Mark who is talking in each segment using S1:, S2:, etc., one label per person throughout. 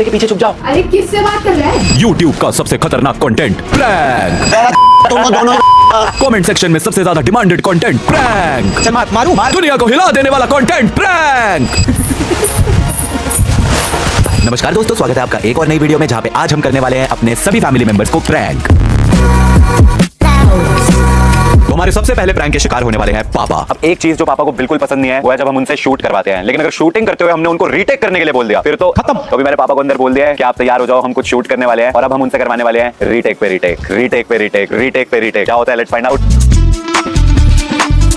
S1: के पीछे छुप जाओ।
S2: अरे किससे बात कर रहा है?
S3: YouTube का सबसे खतरनाक कंटेंट प्रैंक।
S1: तुम दोनों
S3: कमेंट सेक्शन में सबसे ज्यादा डिमांडेड कंटेंट प्रैंक।
S1: चल मारू मार।
S3: दुनिया को हिला देने वाला कंटेंट प्रैंक। नमस्कार दोस्तों, स्वागत है आपका एक और नई वीडियो में, जहां पे आज हम करने वाले हैं अपने सभी फैमिली मेंबर्स को प्रैंक। तो हमारे सबसे पहले प्रैंक के शिकार होने वाले हैं पापा। अब एक चीज जो पापा को बिल्कुल पसंद नहीं है वो है जब हम उनसे शूट करवाते हैं, लेकिन अगर शूटिंग करते हुए हमने उनको रीटेक करने के लिए बोल दिया फिर तो खत्म। तो अभी मैंने पापा को अंदर बोल दिया है कि आप तैयार हो जाओ, हम कुछ शूट करने वाले हैं और अब हम उनसे करवाने वाले हैं रीटेक पे रीटेक, रीटेक पे रीटेक, रीटेक पे रीटेक। क्या होता है, लेट्स फाइंड आउट।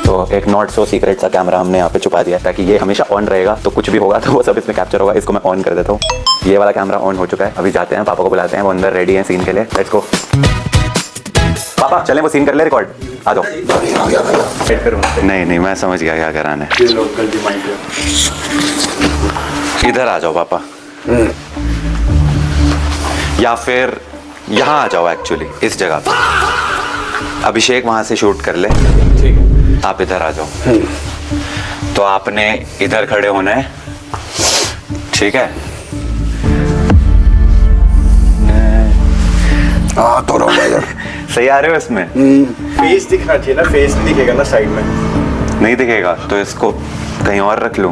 S3: तो एक नॉट सो सीक्रेट सा कैमरा हमने यहाँ पे छुपा दिया ताकि ये हमेशा ऑन रहेगा, तो कुछ भी होगा तो वो सब इसमें कैप्चर होगा। इसको मैं ऑन कर देता हूँ। ये वाला कैमरा ऑन हो चुका है। अभी जाते हैं, पापा को बुलाते हैं, वो अंदर रेडी है सीन के लिए। लेट्स गो पापा, चलें वो सीन कर ले रिकॉर्ड। आ जाओ। नहीं नहीं, मैं समझ गया क्या कराना है। इधर आ जाओ पापा, या फिर यहाँ आ जाओ। एक्चुअली इस जगह पे अभिषेक वहां से शूट कर ले, ठीक है? आप इधर आ जाओ। तो आपने इधर खड़े होना है, ठीक है?
S1: तो
S3: सही आ रहे हो इसमें?
S4: फेस दिखना चाहिए ना, फेस नहीं दिखेगा ना साइड में।
S3: नहीं दिखेगा तो इसको कहीं और रख लूं।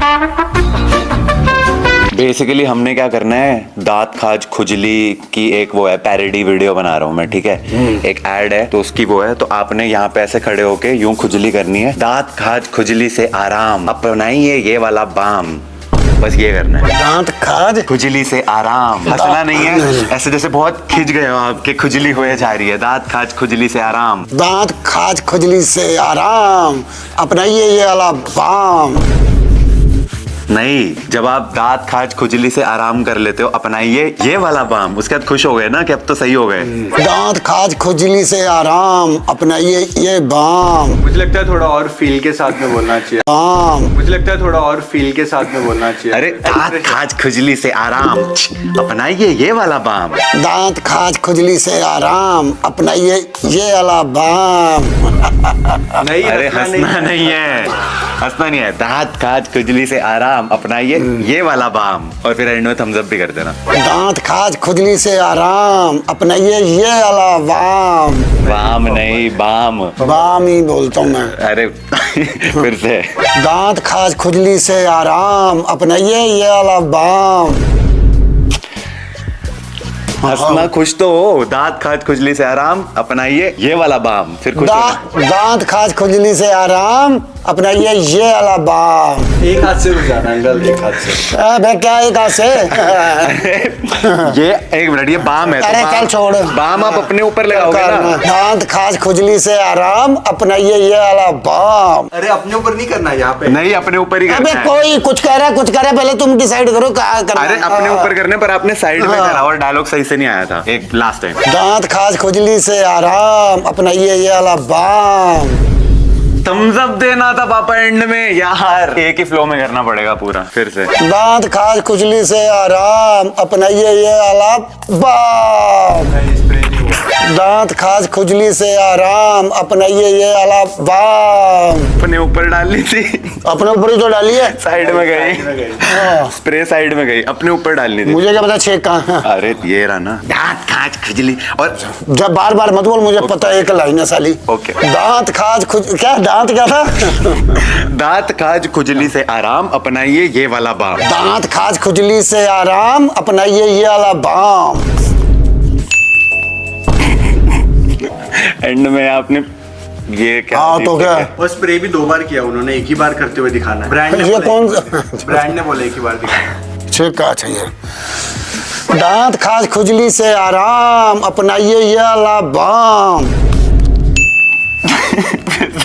S3: बेसिकली हमने क्या करना है, दांत खाज खुजली की एक वो है, पैरोडी वीडियो बना रहा हूँ मैं, ठीक है? एक ऐड है तो उसकी वो है। तो आपने यहाँ पे ऐसे खड़े होके यूं खुजली करनी है। दांत खाज खुजली से आराम अपनाइए ये वाला बाम, बस ये करना है।
S1: दांत खाज
S3: खुजली से आराम। हंसना नहीं है ऐसे जैसे बहुत खिंच गए हो आपके, खुजली हुए जा रही है। दांत खाज खुजली से आराम।
S1: दांत खाज खुजली से आराम अपनाइए ये वाला बाम।
S3: नहीं, जब आप दांत खाज खुजली से आराम कर लेते हो, अपनाइए ये वाला बाम, उसके बाद खुश हो गए ना कि अब तो सही हो गए।
S1: दांत खाज खुजली से आराम अपनाइए ये बाम।
S4: मुझे लगता है थोड़ा और फील के साथ में बोलना चाहिए।
S1: बाम।
S4: मुझे लगता है थोड़ा और फील के साथ में बोलना चाहिए।
S3: अरे दांत खाज खुजली से आराम अपनाइए ये वाला बाम।
S1: दांत खाज खुजली से आराम अपनाइए ये वाला बाम।
S4: नहीं,
S3: अरे हंसना नहीं है, हंसना नहीं है। दांत खाज खुजली से आराम अपनाइए ये वाला बाम, और फिर एंड में थम्स अप भी कर देना।
S1: दांत खाज खुजली से आराम अपनाइए ये वाला बाम।
S3: बाम नहीं, बाम।
S1: बाम ही बोलता हूँ मैं।
S3: अरे फिर से।
S1: दांत खाज खुजली से आराम अपनाइए ये वाला बाम।
S3: हंसना खुश तो हो। दांत खाज खुजली से आराम अपनाइए ये वाला बाम, फिर खुश होना।
S1: दांत खाज खुजली से आराम अपनाइए ये वाला बाम।
S4: एक हाथ से रुक जाना अंकल, एक हाथ से।
S1: भाई क्या एक हाथ से?
S3: ये एक मिनट, ये बाम है तो
S1: अरे
S3: बाम-
S1: चल छोड़।
S3: बाम आप अपने ऊपर लगाओगे ना।
S1: दांत खाज खुजली से आराम अपनाइए ये वाला बाम।
S4: अरे अपने ऊपर नहीं करना यहाँ पे।
S3: नहीं, अपने ऊपर ही
S1: अबे
S3: करना है।
S1: कोई कुछ कह रहा है, कुछ कह रहा है, पहले तुम डिसाइड करो क्या करना
S3: अरे
S1: है।
S3: अपने ऊपर करने पर आपने साइड में
S1: हाँ।
S3: करा और डायलॉग सही से नहीं आया था एक लास्ट टाइम।
S1: दांत खाज खुजली से आराम अपनाइए ये वाला बाम।
S3: थम्स अप देना था पापा एंड में यार, एक ही फ्लो में करना पड़ेगा पूरा फिर से।
S1: दांत खाज खुजली से आराम अपनाइए ये वाला बाम।
S4: स्प्रे नहीं हुआ।
S1: दांत खाज खुजली से आराम अपनाइए ये वाला बाम।
S3: अपने ऊपर डालनी थी,
S1: अपने ऊपर ही तो डालिए।
S3: साइड में गई।
S1: हाँ।
S3: स्प्रे साइड में गई, अपने ऊपर डालनी थी।
S1: मुझे क्या पता छेक कहाँ है।
S3: अरे ये रहा ना, दांत खाज खुजली। और
S1: जब बार बार मत बोल, मुझे पता है एक लाइन है साली।
S3: ओके।
S1: दांत खाज खुज क्या दांत क्या था?
S3: दांत खाज खुजली से आराम अपनाइए ये वाला बाम।
S1: दांत खाज खुजली से आराम अपनाइए ये वाला बाम।
S3: एंड में आपने ये क्या?
S1: हाँ तो क्या?
S4: और स्प्रे भी 2 बार किया उन्होंने, एक ही बार करते हुए दिखाना है। ब्रांड ने
S1: ये
S4: बोला-
S1: कौन
S4: ब्रांड ने बोला एक ही बार दिखाना।
S1: छेक कहाँ चाहिए? दांत खाज खुजली से आराम अपनाइए ये वाला बाम।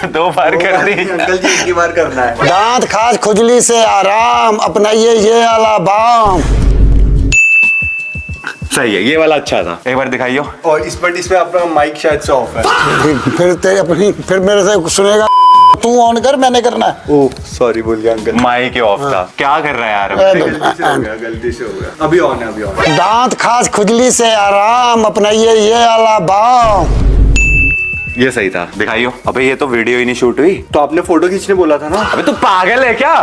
S3: 2 बार कर दी।
S4: अंकल जी एक ही बार करना है।
S1: दांत खाज खुजली से आराम अपनाइए ये वाला बाम।
S3: सही है, ये वाला अच्छा था। एक बार दिखाइयो।
S4: और इस पे आपका माइक शायद से ऑफ है।
S1: फिर मेरे से सुनेगा। तू ऑन कर, मैंने करना है।
S4: ओह सॉरी, बोल गया अंकल।
S3: माइक ही ऑफ था। क्या कर रहा है यार?
S4: गलती से हो गया, गलती से हो गया। अभी ऑन है, अभी ऑन है।
S1: दांत खाज खुजली से आराम अपनाइए ये वाला बाम।
S3: ये सही था, दिखाइयो। अबे ये तो वीडियो ही नहीं शूट हुई।
S4: तो आपने फोटो खींचने बोला था ना।
S3: अबे तू पागल है क्या?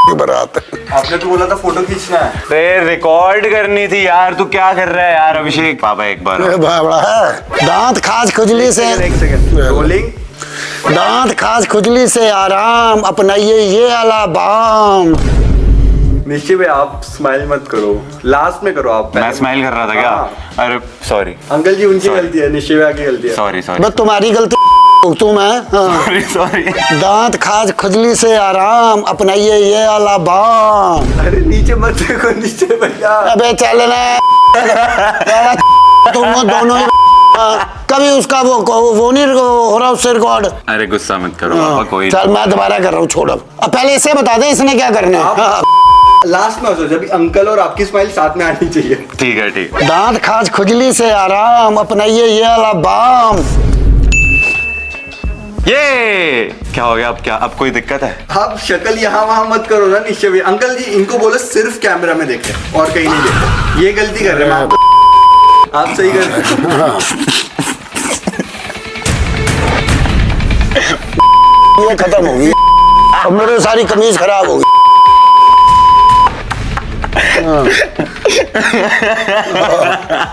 S1: की बारात।
S4: आपने तो बोला था फोटो खींचना है।
S3: अरे रिकॉर्ड करनी थी यार, तू क्या कर रहा है यार अभिषेक? पापा एक बार
S1: अरे बाबड़ा है, दांत खाज खुजली से,
S4: एक सेकंड रोलिंग।
S1: दांत खाज खुजली से आराम अपनाइए ये वाला बाम।
S4: निश्चय भाई आप स्माइल मत करो, लास्ट में करो आप।
S3: मैं स्माइल कर रहा था क्या?
S4: हाँ।
S3: अरे सॉरी
S4: अंकल जी उनकी गलती है, निश्चय भाई की गलती है।
S3: सॉरी सॉरी
S1: बस तुम्हारी गलती तुम है। हाँ।
S3: Sorry sorry.
S1: दांत खाज खुजली से आराम अपनाइए ये वाला बाम।
S4: अरे नीचे मत देखो निश्चय भैया।
S1: अबे चल ना तुम दोनों ही कभी उसका वो नहीं हो रहा उससे रिकॉर्ड।
S3: अरे गुस्सा मत करो पापा, कोई
S1: चल मैं दोबारा कर रहा हूँ, छोड़ अब पहले इसे बता दे इसने क्या करना है। हाँ।
S4: लास्ट में हो जब अंकल और आपकी स्माइल साथ में आनी चाहिए।
S3: ठीक है ठीक है।
S1: दांत खाज खुजली से आराम अपनाइए ये वाला बाम।
S3: ये क्या हो गया? अब क्या, अब कोई दिक्कत है?
S4: आप शक्ल यहाँ वहाँ मत करो ना निश्चय भाई। अंकल जी इनको बोलो सिर्फ कैमरा में देखें और कहीं नहीं देखें, ये गलती कर रहे हैं आप सही कर रहे हैं।
S1: ये खत्म हो गई, अब मेरी सारी कमीज खराब हो गई।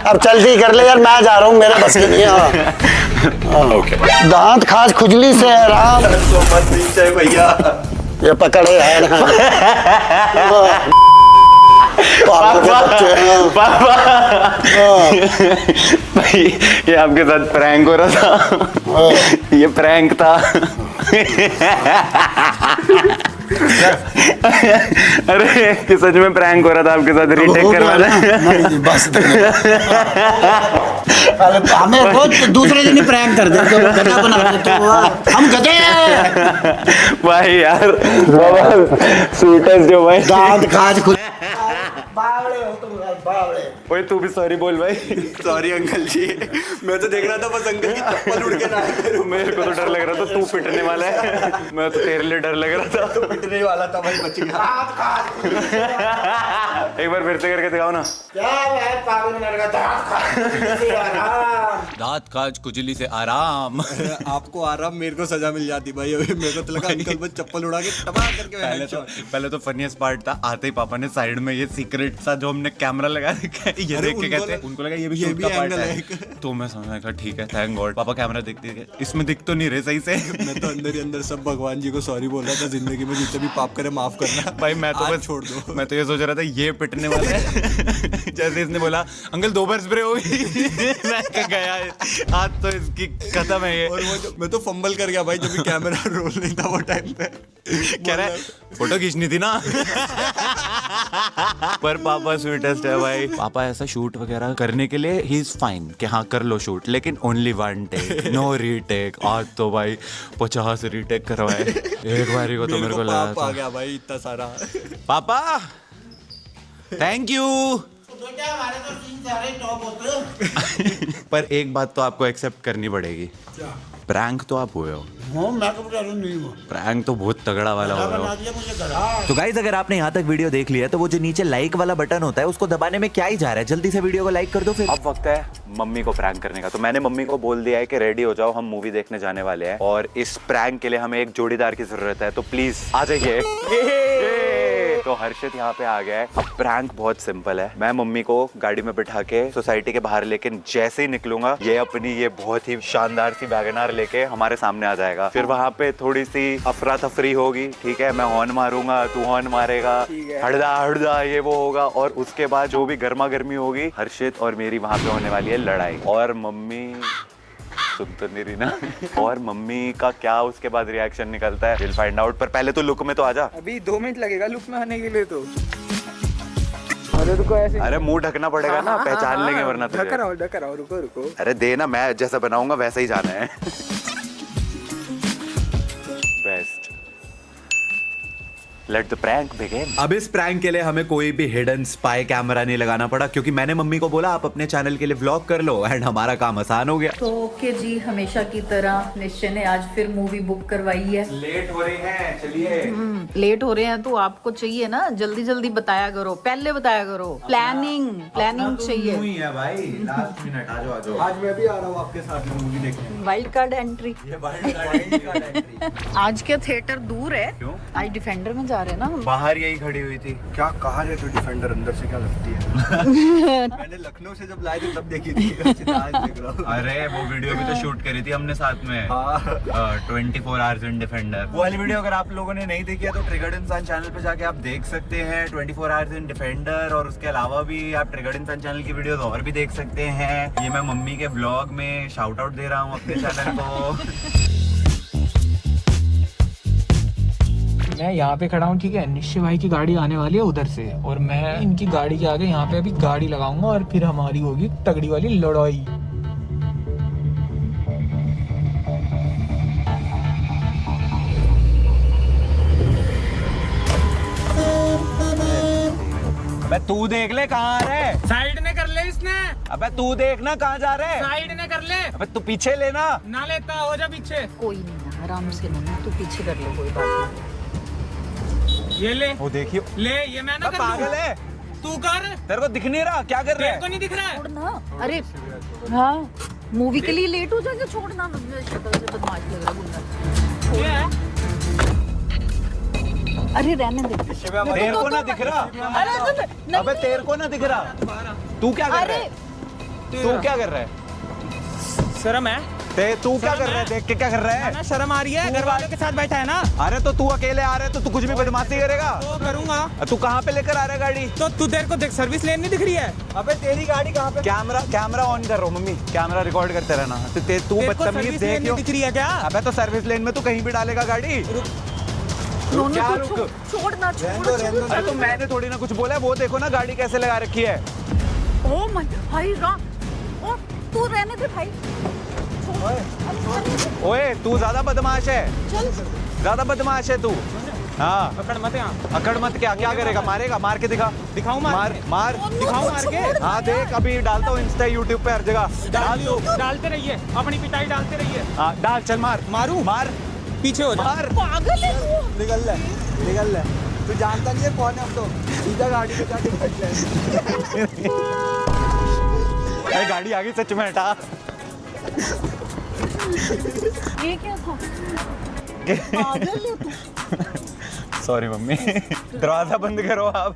S1: अब चलती कर ले यार, मैं जा रहा हूँ, मेरे बस की नहीं है।
S3: ओके।
S1: दांत खाज खुजली से आराम।
S4: तो मत निश्चय भैया।
S1: ये पकड़े है ना। पापा के बच्चे हैं।
S3: पापा भाई ये आपके साथ प्रैंक हो रहा था, ये प्रैंक था। अरे ये सच में प्रैंक हो रहा था आपके साथ, रीटेक करवा
S1: नहीं, बस हमें रोज दूसरे दिन प्रैंक कर दे तो गधा बना दे तो हम गधे हैं।
S3: भाई यार सूटस जो भाई
S1: दांत खाज खुद बावड़े हो तुम यार, बावड़े।
S3: ओए तू भी सॉरी बोल भाई।
S4: सॉरी अंकल जी, मैं तो देख रहा था बस अंकल की चप्पल उड़ के ना आए मेरे ऊपर।
S3: मेरे को तो डर लग रहा था तू पिटने वाला है, मैं तो तेरे लिए डर लग रहा था।
S4: तो पिटने वाला था भाई, बच गया।
S3: एक बार फिर से करके दिखाओ ना।
S1: क्या है पागल लड़का, दांत खाज खुजली से आराम।
S5: दांत खाज खुजली से आराम।
S4: आपको आराम, मेरे को सजा मिल जाती भाई। अभी मेरे को तो लगा अंकल बस चप्पल उड़ा के टपा करके
S5: पहले तो फनीस्ट पार्ट था, आते ही पापा ने साइड में ये सीक्रेट सा जो हमने कैमरा लगा रखा है ये
S4: अरे
S5: देख के कहते हैं, उनको लगा ये भी शूट का पार्ट
S4: एंगल
S5: है। तो मैं समझा था ठीक है, थैंक गॉड पापा कैमरा देखते हैं, इसमें दिख तो नहीं रहे सही से।
S4: मैं तो अंदर ही अंदर सब भगवान जी को सॉरी बोल रहा था, जिंदगी में जितने भी पाप करे माफ करना।
S5: भाई मैं तो
S4: आज
S5: बस
S4: छोड़ दो।
S5: मैं तो ये सोच रहा था ये पिटने वाला है। जैसे इसने बोला अंकल 2 बार स्प्रे हो गई, मैं कहा गया है, आज तो इसकी खत्म है ये।
S4: और वो मैं तो फंबल कर गया भाई, जब भी कैमरा रोल नहीं था वो टाइम पे।
S5: कह रहा है फोटो खींचनी थी ना। पर पापा स्वीटेस्ट है भाई, पापा ऐसा शूट वगैरह करने के लिए ही इज फाइन कि हाँ कर लो शूट, लेकिन ओनली 1 टेक, नो रीटेक। आज तो भाई 50 रीटेक करवाए एक बारी को, तो मेरे को लगा
S4: पाप आ
S5: था
S4: गया भाई इतना सारा।
S5: पापा थैंक यू। पर एक बात तो आपको एक्सेप्ट करनी पड़ेगी, प्रैंक तो आप हुए हो।
S1: मैं तो बता रहा हूँ नहीं हुआ।
S5: प्रैंक तो बहुत तगड़ा वाला हो रहा
S1: दिया मुझे गधा।
S6: तो गाइस अगर आपने यहाँ तक वीडियो देख लिया है तो वो जो नीचे लाइक वाला बटन होता है उसको दबाने में क्या ही जा रहा है, जल्दी से वीडियो को लाइक कर दो फिर।
S3: अब वक्त है मम्मी को प्रैंक करने का। तो मैंने मम्मी को बोल दिया है कि रेडी हो जाओ, हम मूवी देखने जाने वाले हैं और इस प्रैंक के लिए हमें एक जोड़ीदार की जरूरत है, तो प्लीज आ जाइए। तो हर्षित यहाँ पे आ गया है। अब प्रैंक बहुत सिंपल है, मैं मम्मी को गाड़ी में बिठा के सोसाइटी के बाहर लेकिन जैसे ही निकलूंगा ये अपनी ये बहुत ही शानदार सी वैगनआर लेके हमारे सामने आ जाएगा। फिर वहाँ पे थोड़ी सी अफरा तफरी होगी, ठीक है, मैं हॉर्न मारूंगा, तू हॉर्न मारेगा, हड़दा हड़दा ये वो होगा, और उसके बाद जो भी गर्मा गर्मी होगी हर्षित और मेरी वहाँ पे होने वाली है लड़ाई। और मम्मी सुन तो नहीं रही ना, और मम्मी का क्या उसके बाद रिएक्शन निकलता है विल फाइंड आउट। पर पहले तो लुक में तो आजा।
S7: अभी 2 मिनट लगेगा लुक में आने के लिए तो।
S3: अरे मुंह ढकना पड़ेगा ना, पहचान लेंगे वरना तुझे।
S7: ढक रहा हूँ, रुको रुको।
S3: अरे दे ना, मैं जैसा बनाऊंगा वैसा ही जाना है। Best, let the prank begin.
S6: अब इस प्रैंक के लिए हमें कोई भी हिडन स्पाई कैमरा नहीं लगाना पड़ा, क्योंकि मैंने मम्मी को बोला आप अपने चैनल के लिए व्लॉग कर लो एंड हमारा काम आसान हो गया।
S8: तो ओके जी, हमेशा की तरह निश्चय ने आज फिर मूवी बुक करवाई है।
S3: लेट हो रहे हैं, चलिए।
S8: लेट हो रहे हैं तो आपको चाहिए ना, जल्दी जल्दी बताया करो, पहले बताया करो। प्लानिंग चाहिए।
S6: है भाई, लास्ट मिनट आ जाओ।
S4: आज मैं भी आ रहा हूँ आपके साथ में मूवी देखने।
S8: Wild card entry. आज के थिएटर दूर है, आज डिफेंडर में जा जा रहे हैं ना हम।
S6: बाहर यही खड़ी हुई थी।
S4: क्या कहा है तो डिफेंडर अंदर से क्या लगती है? मैंने लखनऊ से जब लाए थे तब देखी थी, आज देख रहा हूँ।
S6: अरे वो वीडियो भी तो शूट करी थी हमने साथ में।
S4: हाँ।
S6: 24 आवर्स इन डिफेंडर, वो वाली वीडियो अगर आप लोगों ने नहीं देखी है तो ट्रिगर्ड इंसान चैनल पे जाके आप देख सकते हैं 24 आवर्स इन डिफेंडर। और उसके अलावा भी आप ट्रिगर्ड इंसान चैनल की वीडियोस और भी देख सकते हैं। ये मैं मम्मी के ब्लॉग में शाउट आउट दे रहा हूँ अपने चैनल को।
S7: मैं यहाँ पे खड़ा हूँ, ठीक है। निश्चय भाई की गाड़ी आने वाली है उधर से, और मैं इनकी गाड़ी के आगे यहाँ पे अभी गाड़ी लगाऊंगा और फिर हमारी होगी तगड़ी वाली लड़ाई।
S6: अबे तू देख ले कहाँ आ रहा है।
S7: साइड ने कर ले इसने,
S6: अबे तू देखना कहाँ जा रहा है।
S7: साइड ने कर ले,
S6: अबे तू पीछे लेना।
S7: ना लेता हो जा पीछे।
S8: कोई नहीं ना, आराम से ना, तू पीछे कर ले, कोई बात नहीं।
S7: ये ले,
S6: वो देखियो,
S7: ले ये मैं ना कर
S6: पागल
S7: लूं।
S6: है
S7: तू कर,
S6: तेरे को दिख नहीं रहा क्या कर रहा
S7: तेरे को
S6: है।
S7: नहीं दिख रहा है।
S8: छोड़ना, अरे हाँ, मूवी के लिए लेट हो जाएगा, छोड़ना। शक्ल से बदमाश लग रहा गुंडा।
S7: ये है।
S8: अरे रहने दे।
S6: तेरे को ना दिख रहा।
S8: अरे
S6: अबे तेरे को ना दिख रहा। तू क्या कर रहा है, तू क्या कर रहा है।
S7: शर्म है,
S6: तू क्या कर रहा है, देख के क्या कर रहा है।
S7: ना शर्म आ रही है, घर वालों के साथ बैठा है ना।
S6: अरे तो तू अकेले आ रहा है तो तू कुछ भी बदमाशी करेगा।
S7: तो करूंगा।
S6: तू कहाँ पे लेकर आ रहा है गाड़ी।
S7: तो तू तेरे को देख, सर्विस लेन नहीं दिख रही है।
S4: अबे तेरी गाड़ी कहाँ पे?
S6: कैमरा ऑन कर रहा हूँ मम्मी, कैमरा रिकॉर्ड करते रहना। तू
S7: तेरे को
S6: बदतमीज
S7: सर्विस
S6: देख
S7: लेन नहीं दिख रही है क्या।
S6: अबे तो सर्विस लेन में तू कहीं भी डालेगा गाड़ी। क्या रुक,
S8: छोड़ना,
S6: अरे तो मैंने थोड़ी ना कुछ बोला है। वो देखो ना गाड़ी कैसे लगा रखी है।
S8: ओ माय भाई राम, ओ तू रहने दे भाई।
S6: ओए तू ज्यादा बदमाश है,
S8: चल
S6: ज्यादा बदमाश है तू। हाँ
S7: पकड़ मत यहाँ।
S6: अकड़ मत, क्या करेगा, मारेगा, मार के दिखा।
S7: दिखाऊं
S6: मार
S7: दिखाऊं मार के।
S6: हाँ देख, अभी डालता हूँ इंस्टा यूट्यूब पे हर जगह। डाल दो,
S7: डालते रहिए, अपनी पिटाई डालते रहिए।
S6: हाँ डाल, चल मार।
S7: मारू,
S6: मार,
S7: पीछे हो जा।
S6: मार।
S8: पागल है तू।
S4: निकल ले, तू जानता नहीं है कौन है। हम तो सीधा गाड़ी पे जाके बैठ जाए।
S6: अरे गाड़ी आगे सच में हटा।
S8: ये क्या था, पागल है तू।
S6: सॉरी मम्मी, दरवाजा बंद करो आप।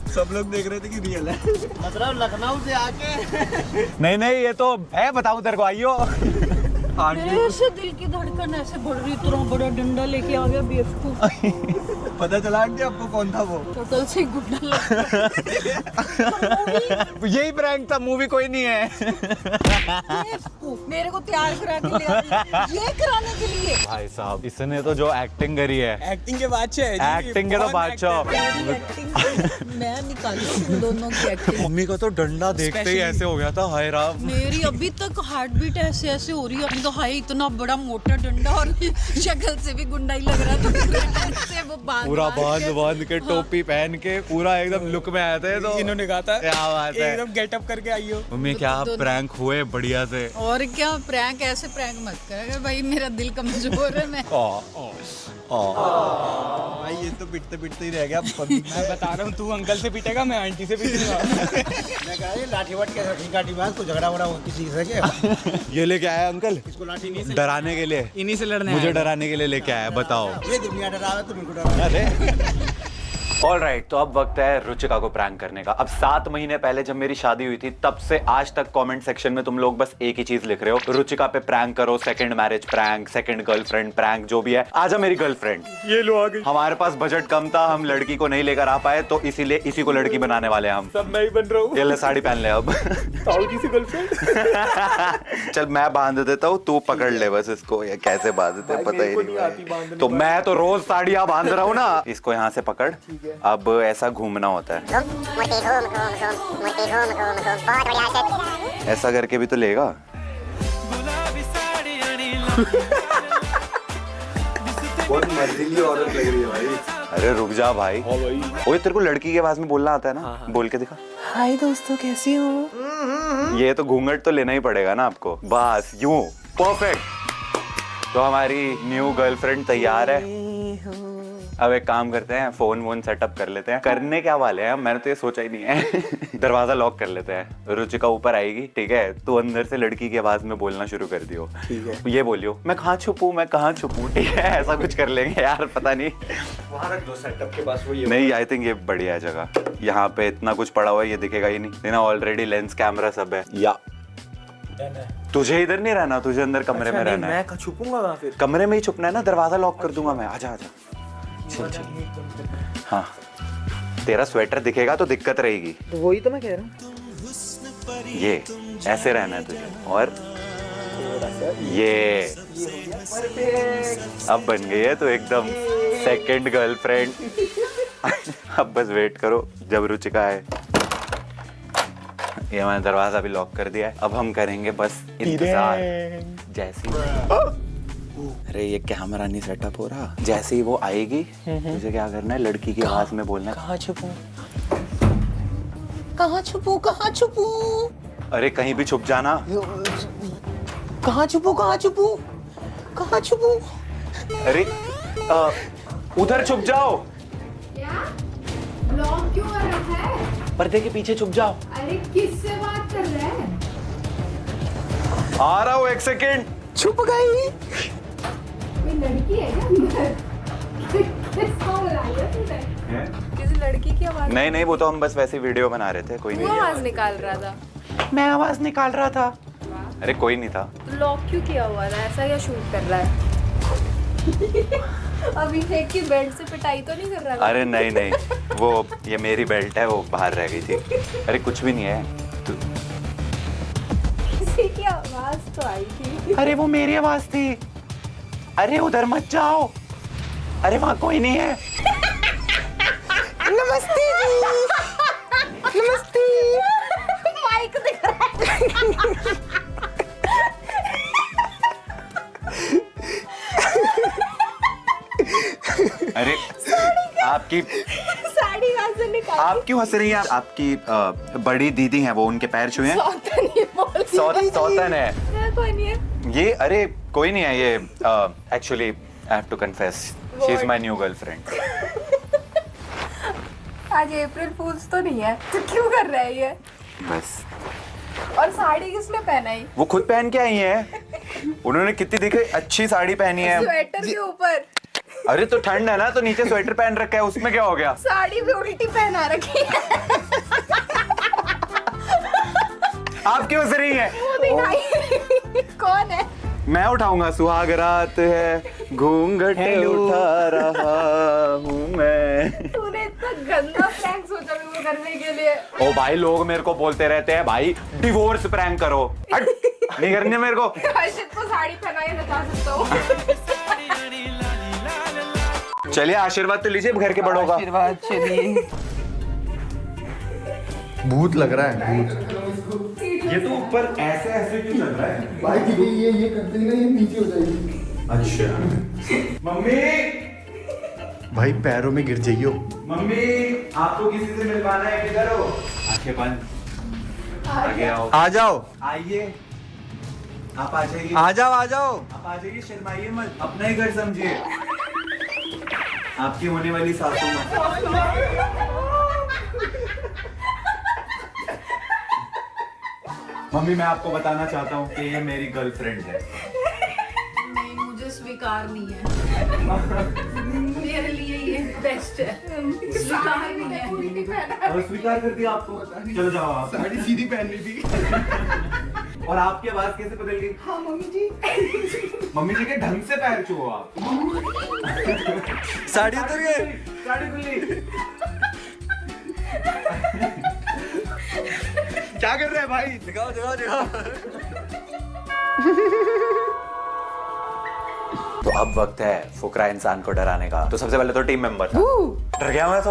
S4: सब लोग देख रहे थे कि रियल है। मतलब लखनऊ से आके।
S6: नहीं ये तो है, बताऊं तेरे को, आइयो।
S8: ऐसे दिल की धड़कन ऐसे बढ़ रही, इतना बड़ा डंडा लेके आ गया बीएफ को।
S4: पता चला आंटी आपको कौन था वो?
S8: शक्ल से गुंडा
S6: यही प्रैंक था, मूवी कोई नहीं है।
S8: मेरे को तैयार करा के ले आई, ये कराने के लिए।
S6: भाई साहब, इसने तो जो एक्टिंग करी है,
S7: एक्टिंग के बादशाह,
S6: एक्टिंग के तो बादशाह।
S8: मेरी एक्टिंग मैं निकाली इन दोनों की एक्टिंग।
S6: मम्मी का तो डंडा देखते ही ऐसे हो गया था, हाय राम।
S8: मेरी अभी तक हार्ट बीट ऐसे ऐसे हो रही है। तो हाय, इतना बड़ा मोटा डंडा और शक्ल से भी गुंडा ही लग रहा था। से वो
S6: पूरा बांध के टोपी पहन के पूरा एकदम लुक में आए थे। तो
S7: इन्होंने कहा था
S6: क्या बात है,
S7: एकदम गेटअप करके आई हो।
S6: मम्मी क्या प्रैंक हुए बढ़िया से।
S8: और क्या प्रैंक, ऐसे प्रैंक मत कर भाई, मेरा दिल कमजोर है। मैं
S4: भाई ये तो पिटते पिटते ही रह गया।
S7: मैं बता रहा हूँ, तू अंकल से पीटेगा, मैं आंटी से पीटूंगा।
S4: मैं कह रहा हूँ लाठी वट के कोई झगड़ा वगड़ा किसी से क्या?
S6: ये लेके आया अंकल,
S4: इसको लाठी नहीं से
S6: डराने के लिए,
S7: इन्हीं से लड़ने
S6: मुझे
S7: आया।
S6: डराने के लिए लेके आया। बताओ,
S4: ये दुनिया डरा रहा है, तुम इनको डरा।
S6: अरे
S3: ऑलराइट, तो अब वक्त है रुचिका को प्रैंक करने का। अब 7 महीने पहले जब मेरी शादी हुई थी, तब से आज तक कमेंट सेक्शन में तुम लोग बस एक ही चीज लिख रहे हो, रुचिका पे प्रैंक करो, second marriage prank, second girlfriend prank, जो भी है। आजा मेरी गर्लफ्रेंड।
S7: ये लो आ गई।
S3: हमारे पास बजट कम था, हम लड़की को नहीं लेकर आ पाए, तो इसीलिए इसी को लड़की बनाने वाले हैं हम।
S7: सब मैं ही बन रहा हूँ।
S3: ये ले साड़ी पहन ले अब।
S7: ताऊ जी से गर्लफ्रेंड।
S3: चल मैं बांध देता हूँ, तू पकड़ ले बस इसको। ये कैसे बांधते हैं पता ही नहीं। तो मैं तो रोज साड़ियाँ बांध रहा हूँ ना। इसको यहाँ से पकड़, अब ऐसा घूमना होता है, ऐसा करके भी तो लेगा।
S4: बहुत मर्जीली औरत लग रही है भाई।
S3: अरे रुक जा भाई। ओए तेरे को लड़की की आवाज में बोलना आता है ना? बोल के दिखा।
S9: हाय दोस्तों, कैसी हो?
S3: ये तो घूंघट तो लेना ही पड़ेगा ना आपको। बस यूं, परफेक्ट। तो हमारी न्यू गर्लफ्रेंड तैयार है। अब एक काम करते हैं, फोन वोन सेटअप कर लेते हैं। करने क्या वाले हैं, मैंने तो ये सोचा ही नहीं है। दरवाजा लॉक कर लेते हैं। रुचिका ऊपर आएगी, ठीक है, तो अंदर से लड़की की आवाज में बोलना शुरू कर दियो।
S4: ठीक है।
S3: ये बोलियो, मैं कहाँ छुपूं, मैं कहाँ छुपूं, ठीक है, ऐसा कुछ कर लेंगे यार, पता नहीं।
S4: वहाँ रख दो सेटअप के पास वो ये।
S3: नहीं, आई थिंक ये बढ़िया है जगह। यहाँ पे इतना कुछ पड़ा हुआ है, ये दिखेगा ही नहीं ना, ऑलरेडी लेंस कैमरा सब है। या तुझे इधर नहीं रहना, तुझे अंदर कमरे में रहना है।
S4: मैं छुपूंगा वहाँ फिर।
S3: कमरे में ही छुपना है ना, दरवाजा लॉक कर दूंगा मैं। आजा आजा, चल चल। हाँ, तेरा स्वेटर दिखेगा तो दिक्कत रहेगी।
S7: तो वही तो मैं कह रहा हूँ।
S3: ये ऐसे रहना है तुझे, और ये अब बन गई है तो एकदम सेकंड गर्लफ्रेंड। अब बस वेट करो जब रुचिका आए। ये मैंने दरवाजा भी लॉक कर दिया है, अब हम करेंगे बस इंतजार। जैसे अरे ये कैमरा नहीं सेटअप हो रहा, जैसे ही वो आएगी मुझे क्या करना है, लड़की की आवाज में बोलना है,
S7: कहाँ छुपूं? कहाँ छुपूं? कहाँ छुपूं?
S3: अरे कहीं भी छुप जाना।
S7: कहाँ छुपूं? कहाँ छुपूं? कहाँ छुपूं?
S3: अरे उधर छुप जाओ,
S2: क्या ब्लॉक क्यों कर रहा है?
S3: पर्दे के पीछे छुप जाओ।
S2: अरे किससे बात कर रहा है?
S3: आ रहा हूँ, एक सेकेंड।
S7: छुप गई।
S2: कोई लड़की है क्या अंदर? किसको बुला लिया तूने?
S9: किसी लड़की की आवाज
S3: नहीं नहीं, वो तो हम बस वैसे वीडियो बना रहे थे, कोई
S9: वो
S3: नहीं।
S9: आवाज निकाल रहा था।
S3: मैं आवाज निकाल रहा था। अरे कोई नहीं था।
S9: तो लॉक क्यों किया हुआ था? ऐसा क्या शूट कर रहा है? अभी थे कि बेल्ट से पिटाई तो नहीं कर रहा था?
S3: अरे नहीं नहीं, वो ये मेरी बेल्ट है, वो बाहर रह गई थी। अरे कुछ भी नहीं है।
S9: किसी की आवाज तो आई थी।
S3: अरे वो मेरी आवाज थी। अरे उधर मत जाओ, अरे वहाँ कोई नहीं है।
S7: नमस्ते जी। नमस्ते।
S9: माइक दिख रहा है।
S3: अरे आपकी
S9: साड़ी कहाँ से निकाली?
S3: आप क्यों हंस रही हैं? आपकी बड़ी दीदी हैं, वो उनके पैर छुए हैं।
S9: सौतन ही बोल।
S3: सौतन है
S9: कोई नहीं है।
S3: ये। अरे कोई नहीं है ये। Actually I have to confess, she is my new girlfriend.
S9: आज अप्रैल फूल्स तो नहीं है, तो क्यों कर रहा है ये?
S3: बस।
S9: और साड़ी किसने पहनाई?
S3: वो खुद पहन के आई हैं। उन्होंने कितनी दिखे अच्छी साड़ी पहनी है।
S9: स्वेटर के ऊपर।
S3: अरे तो ठंड है ना, तो नीचे स्वेटर पहन रखा है, उसमें क्या हो गया?
S9: साड़ी भी उल्टी पहना रखी है।
S3: आप क्यों हंस रही हैं?
S9: वो दिखाई। कौन है?
S3: मैं उठाऊंगा। सुहाग रात है, घूंघट उठा रहा हूँ मैं।
S9: तूने इतना गंदा प्रैंक सोचा मेरे को करने के लिए।
S3: ओ भाई, लोग मेरे को बोलते रहते हैं भाई डिवोर्स प्रैंक करो। हट, नहीं करनी है मेरे को।
S9: हर्षित को साड़ी पहनाई बता सकता हूँ।
S3: चलिए आशीर्वाद तो लीजिए घर के बड़ों का।
S7: आशीर्वाद चलिए।
S4: भूत लग रहा है, भूत।
S6: ये तो ऊपर ऐसे ऐसे क्यों चल रहा है?
S1: भाई दीदी ये कर देंगे, ये नीचे हो जाएगी।
S6: अच्छा। मम्मी,
S4: भाई पैरों में गिर जाइयो।
S6: मम्मी, आपको किसी से मिलवाना है, किधर हो? आंखें बंद, आगे आओ।
S4: आ जाओ,
S6: आइए, आप आ जाइए।
S4: आ जाओ, आ जाओ।
S6: आप आ जाइए, शर्माइए मत, अपना ही घर समझिए। आपकी होने वाली सासू माँ। मम्मी, मैं आपको बताना चाहता हूँ कि ये मेरी गर्लफ्रेंड है।
S8: नहीं, मुझे स्वीकार नहीं है। मेरे लिए ये बेस्ट है। स्वीकार नहीं है।
S6: और स्वीकार कर दिया आपको? चलो जाओ आप।
S4: साड़ी सीधी पहन ली थी।
S6: और आपकी आवाज कैसे बदल गई? हाँ मम्मी जी। मम्मी जी के ढंग से पैर छुओ आप।
S4: साड़ी उतर गई।
S6: साड़ी खुली।
S4: क्या कर रहे हैं भाई? दिखाओ दिखाओ दिखाओ।
S3: तो अब वक्त है फुकरा इंसान को डराने का। तो सबसे पहले तो टीम मेंबर था। डर गया मैं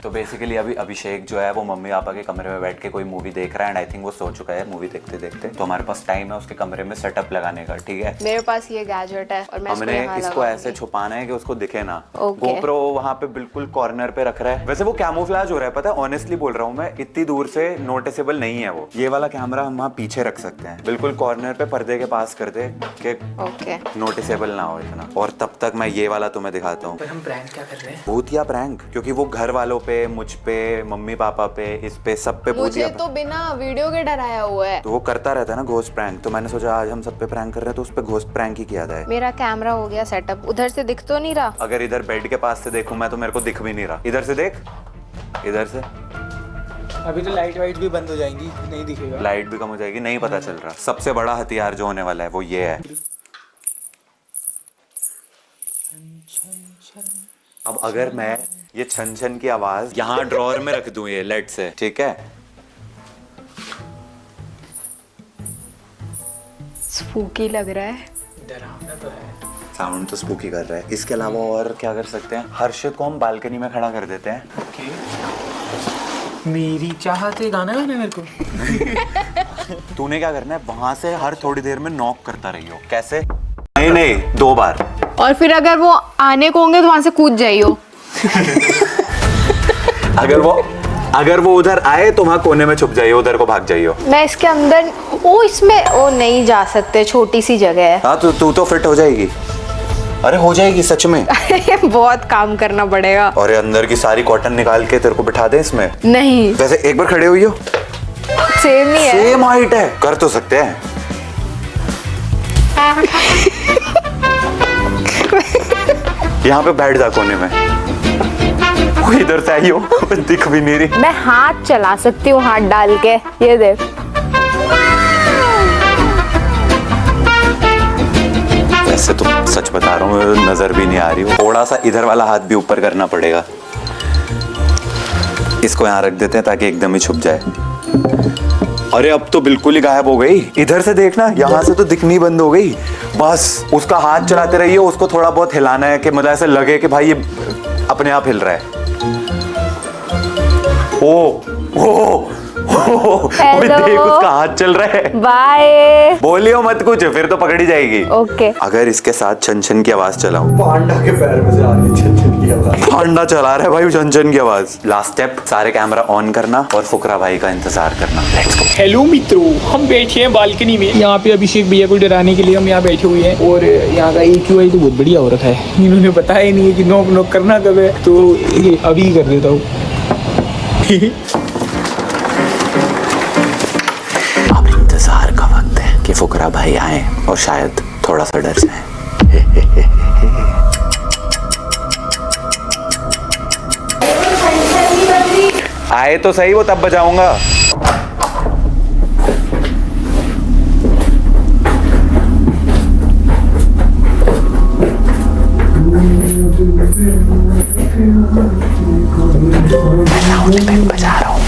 S3: तो बेसिकली अभी अभिषेक जो है वो मम्मी पापा के कमरे में बैठ के कोई मूवी देख रहा है एंड आई थिंक वो सो चुका है मूवी देखते देखते। तो हमारे पास टाइम है उसके कमरे में सेटअप लगाने का, ठीक है।
S9: मेरे पास ये गैजेट है और मैं
S3: हमने इसको ऐसे छुपाना है कि उसको दिखे ना। गोप्रो वहाँ पे बिल्कुल कॉर्नर पे रख रहा है। वैसे वो कैमोफ्लेज हो रहा है, पता है, ऑनेस्टली बोल रहा हूँ मैं, इतनी दूर से नोटिसेबल नहीं है वो। ये वाला कैमरा हम वहाँ पीछे रख सकते हैं, बिल्कुल कॉर्नर पे पर्दे के पास कर दे कि नोटिसेबल ना हो इतना। और तब तक मैं ये वाला तुम्हें दिखाता हूँ।
S7: हम प्रैंक क्या कर रहे हैं?
S3: भूतिया प्रैंक, क्योंकि वो घर वालों पे, मुझ पे, मम्मी पापा पे, इस पे, सब पे भूतिया।
S9: मुझे तो बिना वीडियो के डराया हुआ है।
S3: तो वो करता रहता है ना घोस्ट प्रैंक, तो मैंने सोचा आज हम सब पे प्रैंक कर रहे हैं तो उस पे घोस्ट प्रैंक ही किया जाए।
S9: मेरा कैमरा हो गया सेटअप, उधर से दिख तो नहीं रहा।
S3: अगर इधर बेड के पास से देखूं मैं तो मेरे को दिख भी नहीं रहा। इधर से देख, इधर से।
S7: अभी तो लाइट वाइट भी बंद हो जाएंगी, नहीं दिखेगा।
S3: लाइट भी कम हो जाएगी, नहीं पता चल रहा। सबसे बड़ा हथियार जो होने वाला है वो ये है। अब अगर मैं ये छन छन की आवाज यहाँ ड्रॉअर में रख दूं ये लेट से, ठीक है।
S9: स्पूकी लग रहा है।
S7: डरावना तो है।
S3: साउंड तो स्पूकी कर रहा है। इसके अलावा और क्या कर सकते हैं? हर्षित को हम बालकनी में खड़ा कर देते हैं।
S7: मेरी चाहते गाना गाना मेरे को।
S3: तूने क्या करना है, वहां से हर थोड़ी देर में नॉक करता रही हो। कैसे? नहीं 2 बार।
S9: और फिर अगर वो आने को होंगे तो वहां से कूद जाइयो।
S3: अगर वो उधर आए तो वहां कोने में छुप जाइए, उधर को भाग जाइए।
S9: मैं इसके अंदर इसमें नहीं जा सकते, छोटी सी जगह है।
S3: हाँ तू तो फिट हो जाएगी। अरे हो जाएगी सच में।
S9: बहुत काम करना पड़ेगा।
S3: और अंदर की सारी कॉटन निकाल के तेरे को बिठा दे इसमें।
S9: नहीं,
S3: वैसे एक बार खड़े हुई हो,
S9: सेम ही है।
S3: सेम हाइट है, कर तो सकते हैं। यहाँ पे बैठ जा कोने में। कोई इधर से आई हो, दिख भी नहीं रही।
S9: मैं हाथ चला सकती हूँ, हाथ डाल के। ये देख,
S3: वैसे तो सच बता रहा हूँ नजर भी नहीं आ रही हो। थोड़ा सा इधर वाला हाथ भी ऊपर करना पड़ेगा। इसको यहाँ रख देते हैं ताकि एकदम ही छुप जाए। अरे अब तो बिल्कुल ही गायब हो गई। इधर से देखना, यहाँ से तो दिखनी बंद हो गई। बस उसका हाथ चलाते रहिए, उसको थोड़ा बहुत हिलाना है कि मतलब ऐसे लगे कि भाई ये अपने आप हिल रहा है। देख उसका हाथ चल रहा है।
S9: बाय।
S3: बोलियो मत कुछ, फिर तो पकड़ी जाएगी।
S9: ओके।
S3: अगर इसके साथ छन छन की आवाज चलाऊं,
S4: पांडा के पैर में से आ रही छन छन की आवाज।
S3: पांडा चला रहा है भाई छन छन की आवाज। लास्ट स्टेप, सारे कैमरा ऑन करना और फुकरा भाई का इंतजार करना। Let's go.
S7: हेलो मित्रों, हम बैठे हैं बालकनी में। यहाँ पे अभिषेक भैया को डराने के लिए हम यहाँ बैठे हुए हैं। और यहाँ का EQI तो बहुत बढ़िया हो रखा है। इन्होंने बताया ही नहीं है कि नॉक नॉक करना कब है, तो ये अभी कर देता हूँ।
S3: अब इंतजार का वक्त है कि फुकरा भाई आए और शायद थोड़ा सा डर जाए। आए तो सही, वो तब बजाऊंगा। बजा रहा हूँ।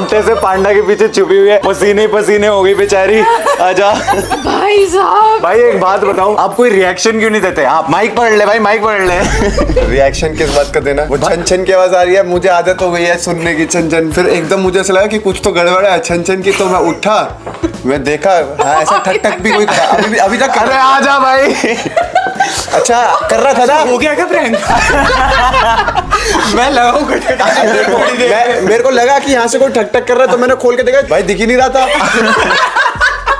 S5: घंटे से पांडा के पीछे छुपी हुई है, पसीने पसीने हो गई बेचारी। आजा
S8: भाई साहब,
S5: भाई, एक बात बताऊं, आप कोई रिएक्शन क्यों नहीं देते? आप माइक पकड़ ले भाई, माइक पकड़ ले।
S4: रिएक्शन किस बात का देना? वो छन छन की आवाज आ रही है, मुझे आदत हो गई है सुनने की छन छन। फिर एकदम मुझे ऐसा लगा कि कुछ तो गड़बड़ है छन छन की, तो मैं उठा, मैं देखा, हाँ ऐसा ठक ठक भी कोई अभी तक।
S5: अरे आजा भाई।
S4: अच्छा कर रहा था ना,
S7: हो गया क्या प्रैंक? मैं लगाऊं
S4: मेरे को लगा कि यहाँ से कोई ठक ठक कर रहा है, तो मैंने खोल के देखा, भाई दिख ही नहीं रहा था।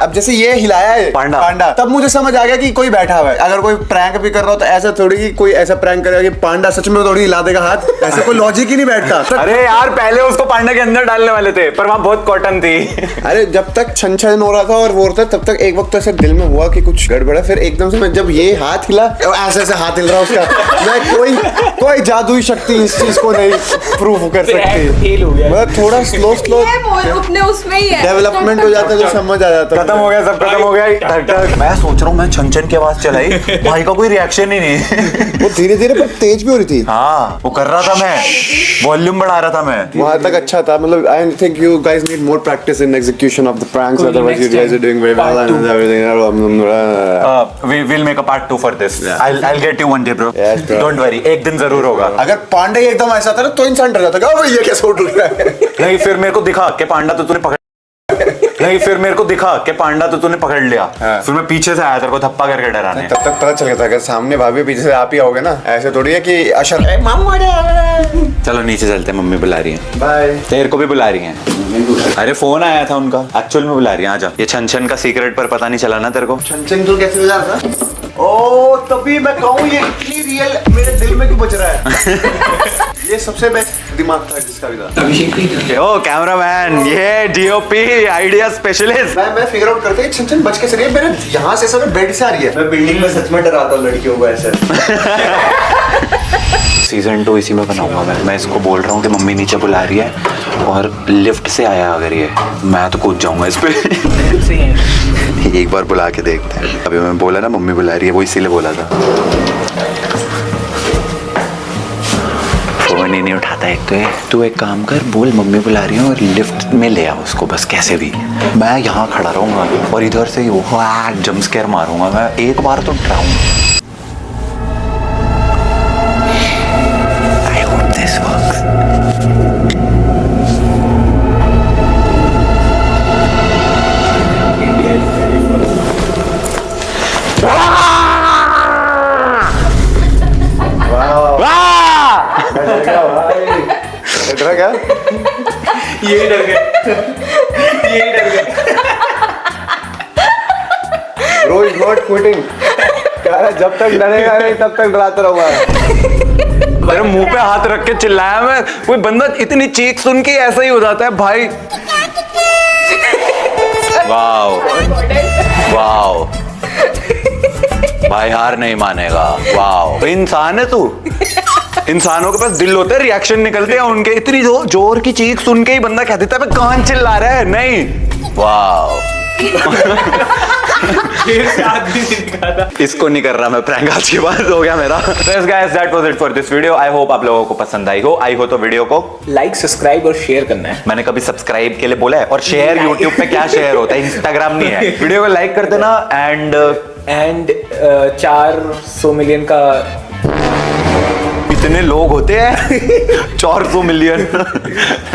S4: अब जैसे ये हिलाया है पांडा, तब मुझे समझ आ गया कि कोई बैठा हुआ है। अगर कोई प्रैंक भी कर रहा हो तो ऐसा थोड़ी कि कोई ऐसा प्रैंक करेगा कि पांडा सच में थोड़ी हिला देगा हाथ, ऐसे कोई लॉजिक ही नहीं बैठता।
S5: अरे यार, पहले उसको पांडा के अंदर डालने वाले थे, पर वहाँ बहुत कॉटन थी।
S4: अरे जब तक छन छन हो रहा था और वो होता, तब तक एक वक्त तो ऐसे दिल में हुआ कि कुछ गड़बड़ है। फिर एकदम से मैं जब ये हाथ हिला, ऐसे ऐसे हाथ हिल रहा उसका, मैं कोई जादुई शक्ति इस चीज को नहीं प्रूव कर सकती।
S7: फेल हो गया।
S4: मतलब थोड़ा स्लो
S2: अपने उसमें ही है
S4: डेवलपमेंट हो जाता है, जो समझ आ जाता है।
S5: खत्म हो गया, सब खत्म हो गया। मैं सोच रहा हूँ, मैं छन छन की आवाज चलाई, भाई का कोई रिएक्शन ही नहीं।
S4: वो धीरे धीरे पर तेज भी हो रही थी।
S5: हाँ, वो कर रहा था, मैं वॉल्यूम बढ़ा रहा था मैं।
S4: वहां तक अच्छा था। मतलब I think you guys need more practice in execution of the pranks, otherwise you guys are doing very well and everything.
S5: We'll make a part 2 for this. I'll get you one day, bro.
S4: Yes, bro.
S5: Don't worry, एक दिन जरूर होगा।
S4: अगर पांडे एकदम ऐसा था ना, तो इंसान डर जाता है, ये कैसे उठ रहा है।
S5: नहीं, फिर मेरे को दिखा कि पांडा तो तूने पकड़ पकड़ लिया। फिर मैं पीछे से आया तेरे को धप्पा करके डराने।
S4: तब तक पता चल गया था, अगर सामने भाभी पीछे से आप ही आओगे ना, ऐसे थोड़ी है कि अशर
S5: चलो नीचे चलते हैं, मम्मी बुला रही है।
S4: बाय।
S5: तेरे को भी बुला रही है। अरे फोन आया था उनका, एक्चुअल में बुला रही है। आजा। ये छन छन का सीक्रेट पर पता नहीं चला ना तेरे को?
S4: छन छन तो कैसे हो जाता? ओ तभी मैं कहूँ ये इतनी रियल मेरे दिल में क्यों बच रहा है। ये सबसे बेस्ट दिमाग था जिसका भी था।
S5: ओ कैमरामैन, ये डीओपी आइडिया स्पेशलिस्ट।
S4: मैं फिगर आउट करते छन छन बच के सर, मेरे यहाँ से सब बेड से आ रही है। मैं बिल्डिंग में सच में डराता हूँ लड़कियों को ऐसे।
S5: सीजन 2 इसी में बनाऊंगा मैं इसको बोल रहा हूँ कि मम्मी नीचे बुला रही है, और लिफ्ट से आया अगर ये, मैं तो कूद जाऊंगा इस पे। एक बार बुला के देखते हैं। अभी मैं बोला ना मम्मी बुला रही है, वो इसीलिए बोला था। फोन ही नहीं उठाता एक तो ये। तू एक काम कर, बोल मम्मी बुला रही है और लिफ्ट में ले आ उसको, बस कैसे भी। मैं यहाँ खड़ा रहूंगा और इधर से ही वो जंप स्केयर मारूंगा। मैं एक बार तो डराऊंगा। I hope this works.
S4: डरा क्या?
S7: यही डर गया।
S4: Bro is not quitting. कह रहा जब तक डरेगा नहीं तब तक डराता रहूंगा।
S5: मेरे मुंह पे हाथ रख के चिल्लाया मैं। कोई बंदा इतनी चीख सुन के ऐसा ही हो जाता है भाई। वाओ वाओ, भाई हार नहीं मानेगा। वाओ, इंसान है तू। इंसानों के पास दिल होते हैं, रिएक्शन निकलते हैं उनके। इतनी जोर की चीख सुन के ही बंदा कह देता है कौन चिल्ला रहा है। नहीं, वाओ। इसको नहीं कर रहा मैं प्रैंक, आज के बाद हो गया मेरा। Guys, that was it for this video. I hope आप लोगों को पसंद आई हो तो वीडियो को
S7: लाइक, सब्सक्राइब और शेयर करना है।
S5: मैंने कभी सब्सक्राइब के लिए बोला है? और शेयर यूट्यूब पे क्या शेयर होता है, इंस्टाग्राम नहीं है। वीडियो को लाइक कर देना।
S7: एंड 400 मिलियन का
S5: इतने लोग होते हैं 400 मिलियन।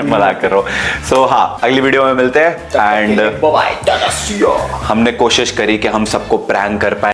S5: मजाक कर रहा हूँ। सो हाँ, अगली वीडियो में मिलते हैं। And
S7: bye bye, tata see you.
S5: हमने कोशिश करी कि हम सबको प्रैंक कर पाए।